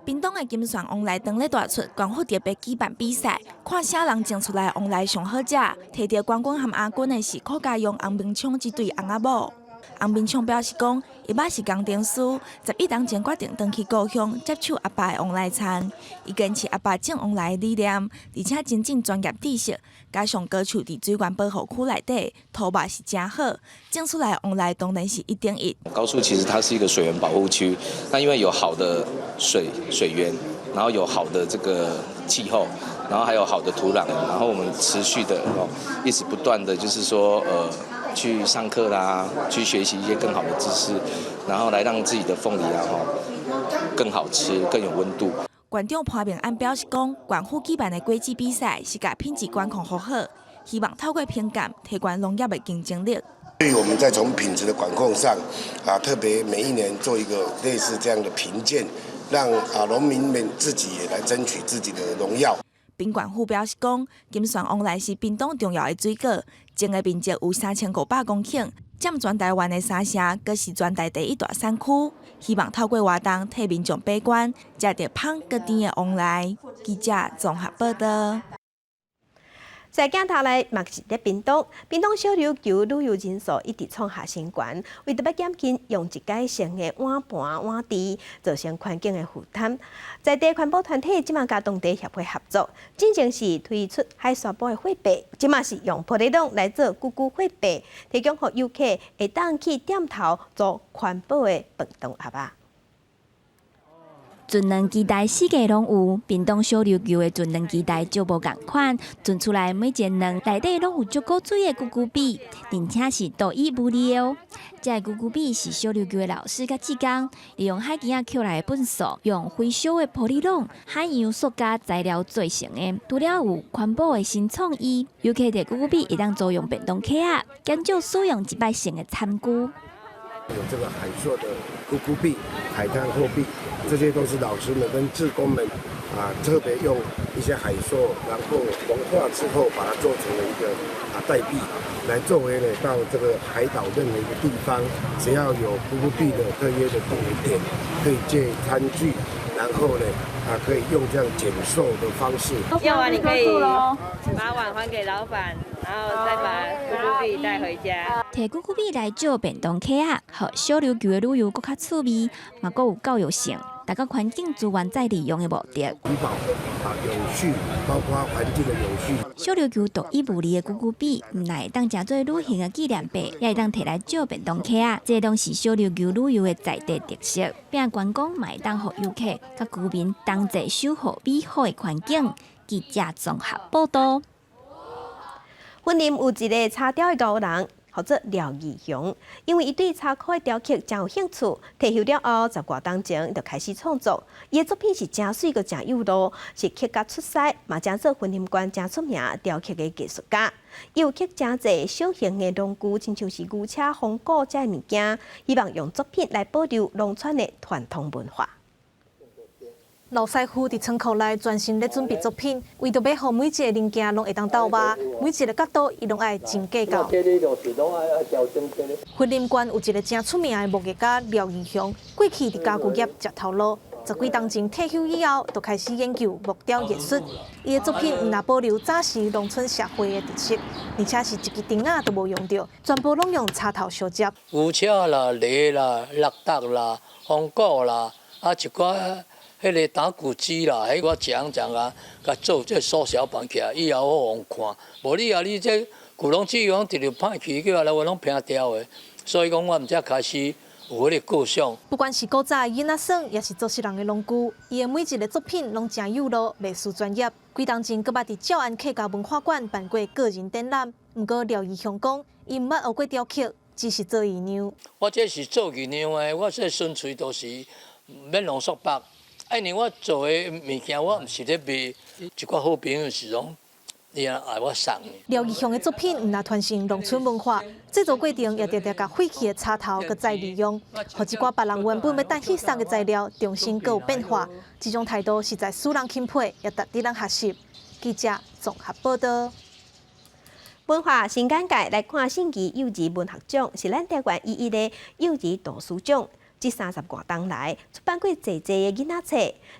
屏东的金船往来长咧大出，县府特别举办比赛，看啥人种出来往来上好食。摕到冠军和亚军的是柯家勇、洪明昌一对翁仔某。洪明昌表示讲，伊爸是工程师，11年前决定回去故乡接手阿爸的往来餐。伊坚持阿爸种往来的理念，而且真正专业知识，加上高处伫水源保护区内底，土质是真好，种出来往来当然是1等1。高树其实它是一个水源保护区，那因为有好的水源，然后有好的这个气候，然后还有好的土壤，然后我们持续的一直不断的就是说去上课啦，去学习一些更好的知识，然后来让自己的凤梨更好吃，更有温度。县长潘明安表示讲，县府举办的果子比赛是把品质管控好好，希望透过评鉴提高农业的竞争力。所以我们在从品质的管控上特别每一年做一个类似这样的评鉴，让农民们自己也来争取自己的荣耀。宾馆府表示讲，金船往来是屏东重要的水果，种的面积有3500公顷，占全台湾的3成，更是全台第1大产区。希望透过活动替民众把关，食到芳搁甜的往来。记者综合报道。在镜头内，嘛是在屏东小琉球旅游人数一直创下新高，为特别减轻用一改性的碗盘碗池，造成环境的负担。在地环保团体即马甲当地协会合作，真正是推出海沙堡的货币，即马是用玻璃桶来做咕咕货币，提供予游客会当去点头做环保的饭堂盒仔。纯卵机台四界拢有，屏东小琉球的纯卵机台就无共款，存出来每一卵内底拢有足够水的咕咕币，并且是独一无二哦。这咕咕币是小琉球的老师甲志工，利用海边捡来的粪扫，用回收的玻璃桶、海洋塑胶材料做成的，除了有环保的新创意，游客摕咕咕币会当租用便当盒仔，减少使用100性的餐具。有这个海塑的咕咕币、海滩货币，这些都是老师们跟志工们特别用一些海塑，然后融化之后把它做成了一个代币，来作为到这个海岛任何一个地方，只要有咕咕币的特约的点，可以借餐具，然后可以用这样减塑的方式。用完你可以把碗还给老板，然后再把咕咕币带回家。摕咕咕币来做便当盒仔，互小琉球的旅游更较趣味，嘛佫有教育性，达到环境资源再利用的目的。环保永续，包括环境的永续。小琉球独一无二的咕咕币，唔但会当当做旅行的纪念币，也会当摕来做便当盒仔，这拢是小琉球旅游的在地特色，并观光嘛会当互游客甲居民同齐守护美好的环境。记者综合报道。云林有一个叉吊的高人，或者廖义雄，因为伊对茶科的雕刻真有兴趣，退休了后10多当前伊就开始创作。伊的作品是真水个真有路，是刻家出色，嘛真做婚姻观真出名雕刻的艺术家。伊有刻真侪小型的农具，亲像是牛车、风鼓这物件，希望用作品来保留农村的传统文化。老师傅伫仓库内专心咧准备作品，为着要让每一个零件拢会当斗拔，每一个角度伊拢爱真计较。婚姻观有一个真出名的木艺家廖义雄，过去伫家具业食头路，10几当前退休以后，就开始研究木雕艺术。伊的作品毋但保留早时农村社会的特色，而且是一支钉仔都无用到，全部拢用插头烧接。牛车啦、犁啦、落搭啦、风鼓啦，一寡。迄个打鼓机啦，迄我一项啊，甲做这缩小版起来，以后我互看。无你这古龙机用直直歹去，叫来我拢平掉的。所以讲，我毋才开始有迄个构想。不管是古早的囡仔耍，也是做事人的农具，伊的每一个作品拢真有路，艺术专业。几当前，佮捌伫照安客家文化馆办过个人展览。毋过廖义雄讲，伊毋捌学过雕刻，只是做姨娘。我这是做姨娘的，我这纯粹都是免浓缩白。因为我做的物件，我毋是咧卖，一寡好朋友是讲，伊爱我送。廖义雄的作品毋但传承农村文化，制作过程也常常甲废弃的插头搁再利用，互一寡别人原本要等去送的材料重新搁有变化。这种态度实在使人钦佩，也值得人学习。记者综合报道。文化新眼界来看省级幼儿文学奖，是咱台湾唯一的幼儿图书奖。这30多年来，出版过侪的囡仔册。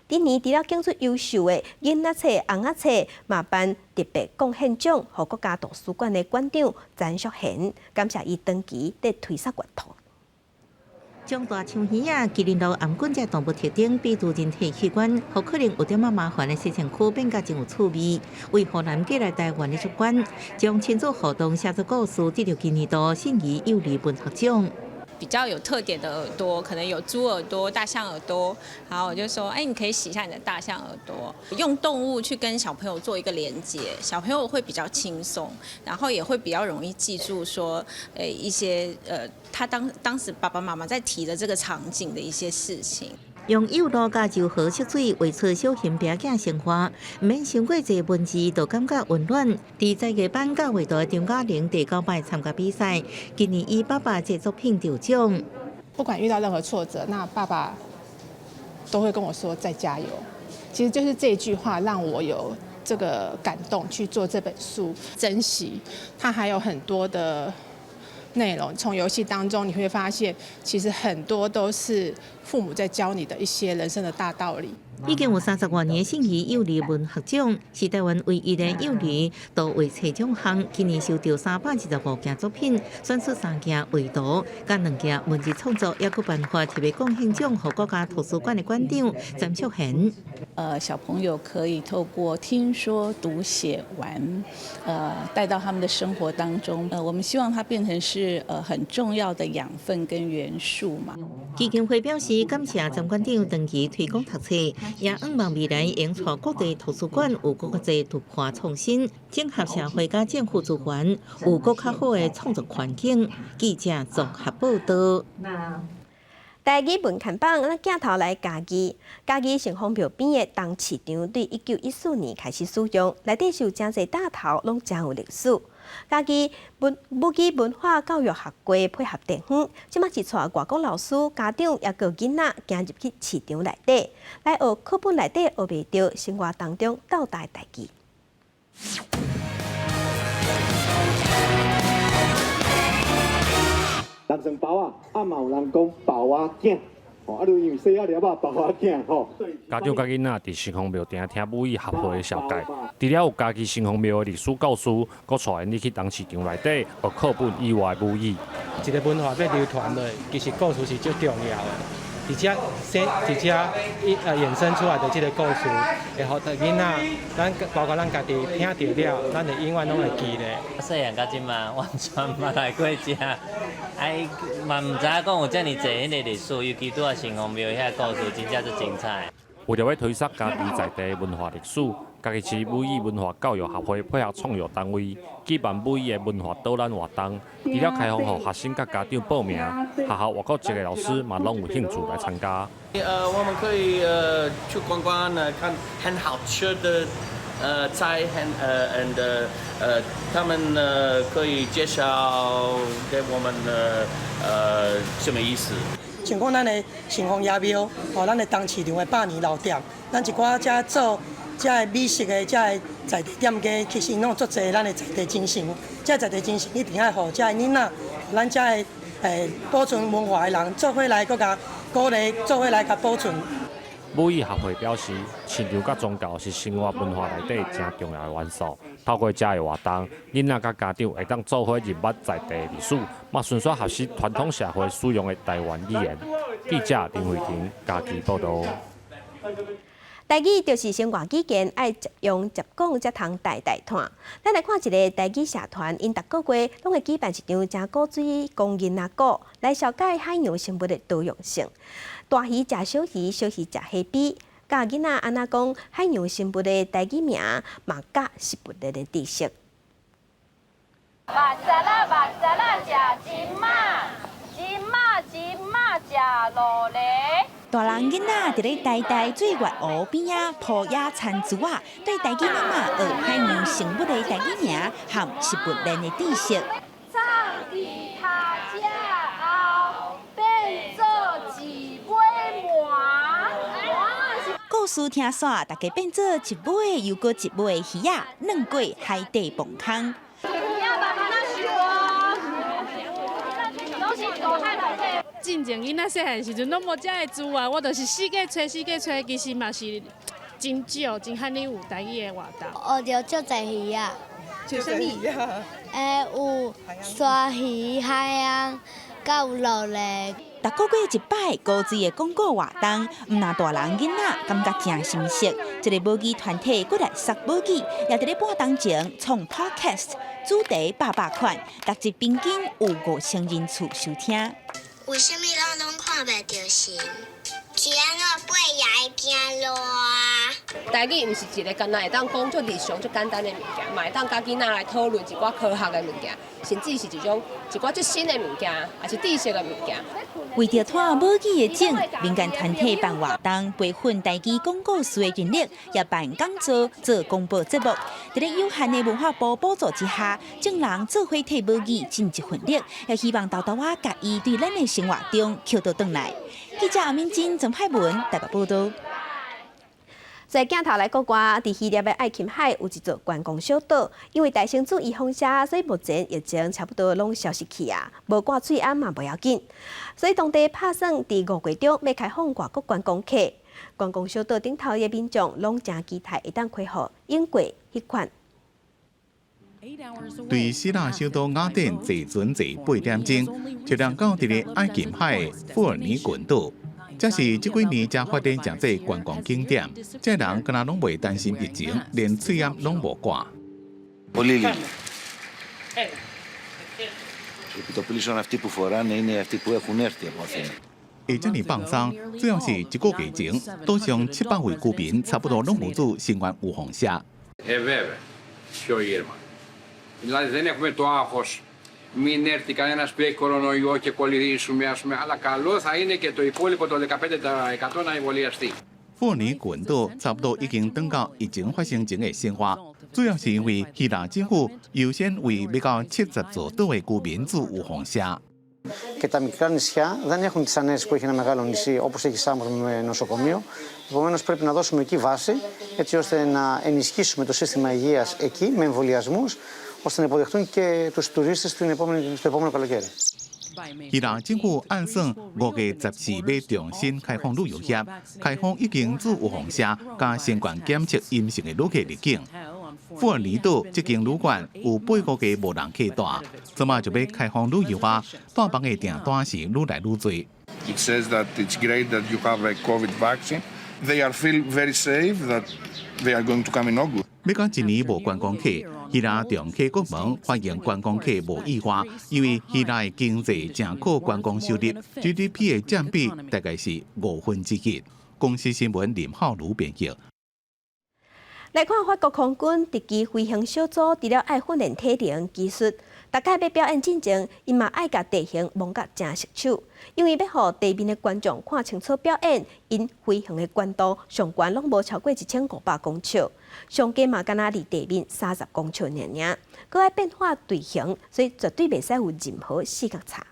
今年除了竞出优秀的囡仔册、翁仔册，嘛颁特别贡献奖，予国家图书馆的馆长詹淑贤，感谢伊长期在推广阅读。将大象鱼啊、麒麟鹿、颔棍这动物特征比入人体器官，互可能有点麻烦的事情区变甲真有趣味。为河南寄来台湾的出版，将亲子互动写作故事，得到今年度省级幼儿文学奖。比较有特点的耳朵，可能有猪耳朵、大象耳朵，然后我就说，你可以洗一下你的大象耳朵，用动物去跟小朋友做一个连接，小朋友会比较轻松，然后也会比较容易记住说，一些他当时爸爸妈妈在提的这个场景的一些事情。用幼路加柔和色水画出小型饼仔生活，唔免伤过侪文字，就感觉温暖。伫在个班教画图的张嘉玲第9摆参加比赛，今年以爸爸这作品得奖。不管遇到任何挫折，那爸爸都会跟我说再加油。其实就是这句话让我有这个感动去做这本书，珍惜它还有很多的内容。从游戏当中你会发现，其实很多都是父母在教你的一些人生的大道理。已经有30多年省级幼儿文学奖，是台湾唯一的幼儿图画册奖项。今年收到325件作品，选出3件画图，甲2件文字创作，也佮颁发特别贡献奖予国家图书馆的馆长詹淑贤。小朋友可以透过听说读写玩，带到他们的生活当中。我们希望它变成是很重要的养分跟元素嘛。基金会表示感谢詹馆长长期推广读册，也希望未来引带各地图书馆有更侪突破创新，整合社会甲政府资源，有更较好的创作环境。记者综合报道。台语文刊榜，咱镜头来家己成风标边的东市场，对1914年开始使用，内底是有真侪大头，拢真有历史。家己母语文化教育学会配合地方，即马是带外国老师、家长也个囡仔行入去市场内底，来学课本内底学袂到生活当中到代代志。人算包啊，嘛有人讲包仔囝，啊，就因为细仔粒包仔囝吼。家长甲囡仔伫新丰庙埕听母语合会的小解，除了有家己新丰庙的历史教师，阁带因入去东市场内底学课本以外母语。一个文化要流传落，其实故事是最重要的。直接衍生出来的这个故事，会互囡仔，咱包括咱家己听到了，咱就永远拢会记咧。细汉到即嘛，完全捌来过食，嘛唔知影讲有遮尔济迄个历史，尤其拄啊新丰庙遐故事，真正足精彩。为着要推广家己在地文化历史，家己市武艺文化教育协会配合创育单位举办武艺的文化导览活动，除了开放予学生甲家长报名，学校外国籍的老师嘛拢有兴趣来参加。我们可以去观光看很好吃的菜，他们可以介绍给我们什么意思。像讲咱的城隍爷庙，咱的东市场的百年老店，咱一寡遮做遮的美食的遮的在地店家，其实拢足侪咱的在地精神。遮在地精神一定要互遮的囡仔，咱遮的保存文化的人做伙来，佮甲鼓励，做伙来甲保存。武艺协会表示，市场甲宗教是生活文化内底真重要的元素。透过这个活动，囡仔甲家长会当做伙认捌在地历史，嘛顺续学习传统社会使用的台湾语言。记者林慧婷家己报道。台语就是生活语言，爱接用接讲才通代代传。咱来看一个台语社团，因逐个月拢会举办一场真古水公囡仔鼓，来了解海洋生物的多样性。大鱼食小鱼，小鱼食虾比，教囡仔安怎讲海洋生物的台语名，嘛甲是不同的知识。目屎啦食金马，金马食螺螺。大人囡仔伫咧台大水月湖边仔铺野餐桌啊，对台语妈妈学海洋生物的台语名和是不同的知识。草地下只后变做一尾麻。故事听煞，大家变做一尾又过一尾的鱼仔，软过海底崩坑。进前囡仔细汉时阵，拢无遮个资源，我就是四界找，其实嘛是真少，真罕你有台语的活动。学着足侪鱼啊！像啥鱼啊？有沙鱼、海洋，甲有螺类。逐个月一摆高水的广告活动，毋但大人囡仔感觉真心息。一个舞剧团体过来杀舞剧，也伫咧半当前创 podcast， 主题800款，逐集平均有5000人次收听。为什么拢看袂到神？是安怎爬也会惊落啊？台语毋是一个干那会当讲做日常、做简单的物件，嘛会当甲囡仔来讨论一寡科学的物件，甚至是一寡最新的物件，也是知识的物件。为着拖舞剧的景，民间团体办活动，培训台语广告师的人力，也办讲座、做广播节目。在咧有限的文化部补助之下，众人做伙替舞剧尽一份力，也希望豆豆仔甲伊对咱的生活中扣到转来。记者阿敏真曾派文台北报道。在镜头来国外，伫希腊的爱琴海有一座观光小岛，因为大生主义风车，所以目前疫情差不多拢消失去啊，无挂水安嘛不要紧。所以当地打算伫5月中要开放外国观光客。观光小岛顶头的民众拢真期待会当开放英国迄款。对希腊首都雅典坐船坐8点钟，就能到伫咧爱琴海的富尔尼群岛。这是这几年才发展成这观光景点，这人敢若拢袂担心疫情，连嘴烟拢无挂。而这年放松，主要是一个月前，岛上700位居民差不多拢有做新冠预防针。Δηλαδή δεν έχουμε το άγχος μην έρθει κανένας που έχει κορονοϊό και κολλήσουμε, αλλά καλό θα είναι και το υπόλοιπο το 15% να εμβολιαστεί. 富尔尼群岛差不多已经转到疫情发生前的生活，主要是因为希腊政府优先为要到70座岛的居民做预防针。Και τα μικρά νησιά δεν έχουν τις ανέσεις που έχει ένα μεγάλο νησί, όπως έχει Σάμος με νοσοκομείο. Επομένως, πρέπει να δώσουμε εκεί βάση, έτσι ώστε να ενισχύσουμε το σύστημα υγείας εκεί με εμβολιασμούς, ώστε να υποδεχτούν και τους τουρίστες στο επόμενο καλοκαίρι. 希腊政府按算5月14要重新开放旅游业，开放已经做预防针加新冠检测阴性的旅客入境。富尔尼岛这间旅馆有8个月无人客住，怎么就要开放旅游啊？住房的订单是愈来愈多。It says that it's great that you have a COVID vaccine. They are feel very safe that they are going to come in August. 要讲一年无观光客，希腊重启国门，欢迎观光客无意外，因为希腊的经济正靠观光收入 ，GDP 的占比大概是1/5。公司新闻林浩如编辑。来看法国空军特技飞行小组，除了爱训练体能技术，大家要表演之前，伊嘛爱甲地形摸甲真熟手，因为要互地面的观众看清楚表演，因飞行的高度上悬拢无超过1500公尺，上低嘛敢若离地面30公尺尔，佮爱变化队形，所以绝对袂使有任何视觉差。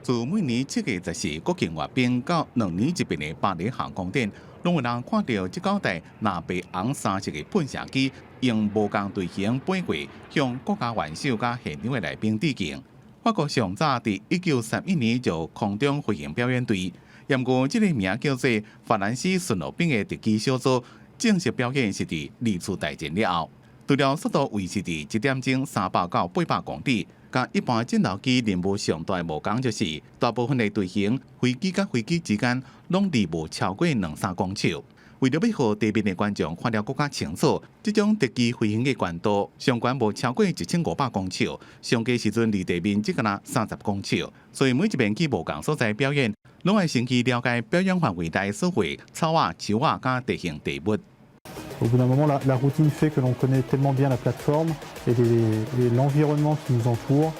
自每年7月14国庆阅兵到2年一变的巴黎航空展，拢有人看到这9台蓝白红3色的喷射机，用无共队形飞过，向国家元首甲现场的来宾致敬。法国上早伫1931年就空中飞行表演队，不过这个名叫做法兰西巡逻兵的特技小组，正式表演是伫二次大战了后，除了速度维持伫1点钟300到800公里。甲一般战斗机任务上大无共，就是大部分的队形，飞机甲飞机之间拢离无超过2-3公尺。为了要互地面的观众看了更加清楚，这种特技飞行的高度上悬无超过1500公尺，上低时阵离地面只敢若30公尺。所以每一面机无共所在表演，拢会先去了解表演范围内所会草啊、树啊、甲地形地物。Au bout d'un moment, la routine fait que l'on connaît tellement bien la plateforme et l'environnement qui nous entoure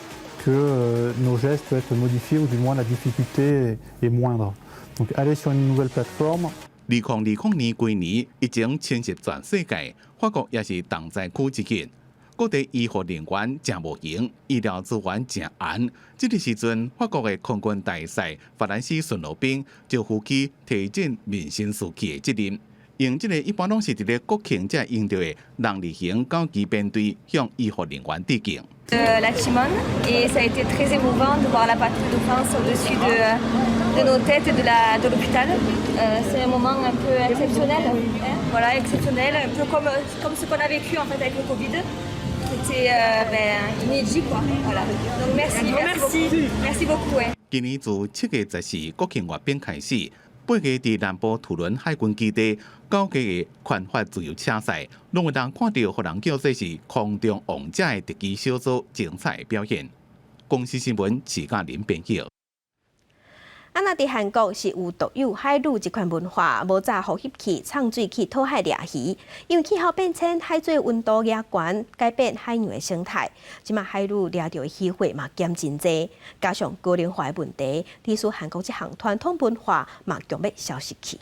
que nos gestes peuvent être modifiés ou du moins la difficulté est moindre. Donc aller sur une nouvelle plateforme. 2020年归年已经侵袭全世界，法国也是重灾区之一。各地医护人员真无闲，医疗资源真严。这个时阵，法国的空军大使法兰西巡逻兵就负起提振民心士气的责任。用这个一般拢是伫咧国庆才用到的人力型高级编队向医护人员致敬。La Chimone et ça a été très émouvant de voir la patrouille de France au-dessus de nos têtes et de l'hôpital. C'est un moment un peu exceptionnel, voilà, exceptionnel, un peu comme ce qu'on a vécu en fait avec le Covid. C'était inédit quoi, voilà. Donc merci beaucoup. 今年自7月14国庆阅兵开始。8月伫南部图伦海军基地9月的环法自由车赛，拢有人看到，互人叫做是空中王者的特技小组精彩表演。公司新闻徐嘉玲编辑。那伫韩国是有独有海陆一款文化，无早呼吸器、畅水器讨海掠鱼。因为气候变迁，海水温度愈悬，改变海洋的生态。即马海陆掠到的机会嘛减真济，加上高龄化的问题，致使韩国这项传统文化嘛将要消失去。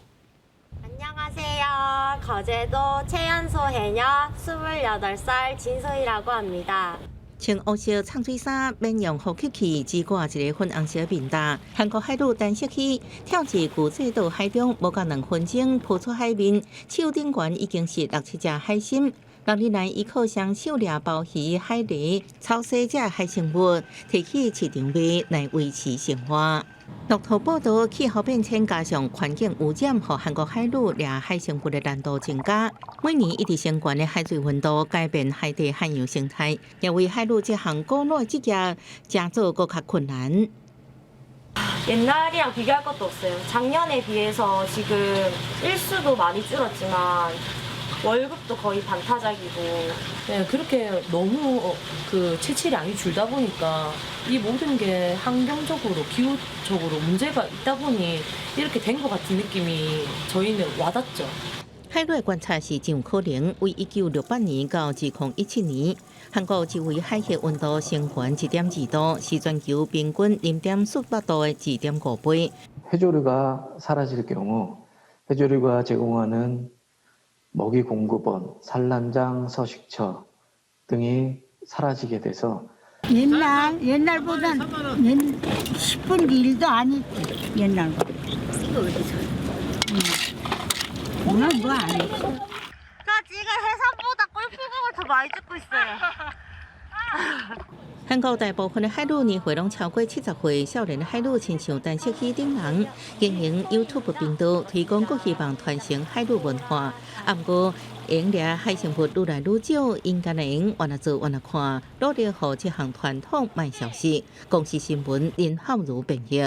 안녕하세요. 거제도 최연소 해녀 28살 진소희라고 합니다. 穿黑色畅水衫，免用呼吸器，只挂一个粉红色面罩。韩国海陆单色器跳至古济岛海中，无到2分钟扑出海面，手顶悬已经是6-7只海参。6年来，依靠双手掠鲍鱼、海狸、草细只海生物，提起市场卖来维持生活。 路透报道，气候变迁加上环境污染，和韩国海陆掠海生物的难度增加。每年一直升悬的海水温度，改变海底海洋生态，也为海陆这项古老的职业加做更加困难。 옛날이랑 비교할 것도 없어요. 작년에 비해서 지금 일수도 많이 줄었지만 월급도 거의 반타작이고. 네, 그렇게 너무 그 채취량이 줄다 보니까 이 모든 게 환경적으로 기후적으로 문제가 있다 보니 이렇게 된 것 같은 느낌이 저희는 와닿죠. 海陆观察是真有可能，为1968年到2017年，韩国只为海气温度升悬1.2度，是全球平均0.48度的2.5倍。 해조류가 사라질 경우 해조류가 제공하는 먹이 공급원, 산란장, 서식처 등이 사라지게 돼서 옛날보단 10분 일도 아니지 옛날보다. 오늘 뭐 안 했어? 저 지금 해산보다 꿀피공을 더 많이 찍고 있어요. 韩国大部分的海陆年岁拢超过70岁，少年的海陆亲像单色器等人，经营 YouTube 频道，推广各希望传承海陆文化。不过，用掠海生物愈来愈少，应该能往哪做往哪看，努力让这项传统卖消失。公司新闻林浩如编译。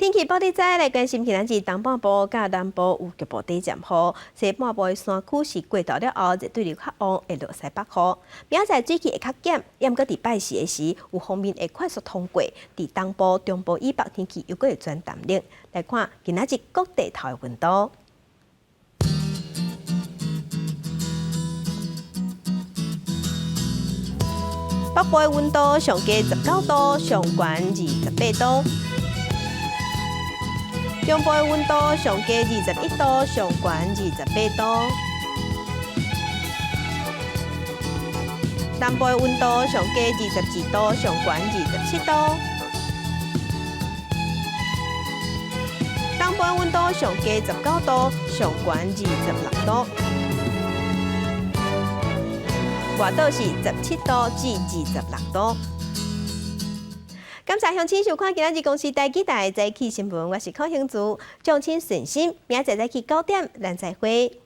天气报道在来关心今仔日东半部甲南部有局部地渐雨，西半部的山区是过道了后，热对流较旺，会落西北风。明仔水气会较减，毋过伫拜四的时有方面会快速通过。伫东部、中部以北天气又会转淡冷。来看今仔日各地头的温度。北部的温度上低19度，上悬28度；中部的温度上低21度，上悬28度；南部的温度上低22度，上悬27度；东部的温度上低19度，上悬26度。外岛是17度至26度。感谢乡亲收看今仔日公司台记台早起新闻，我是柯兴祖，众亲顺心，明仔载早起9点，咱再会。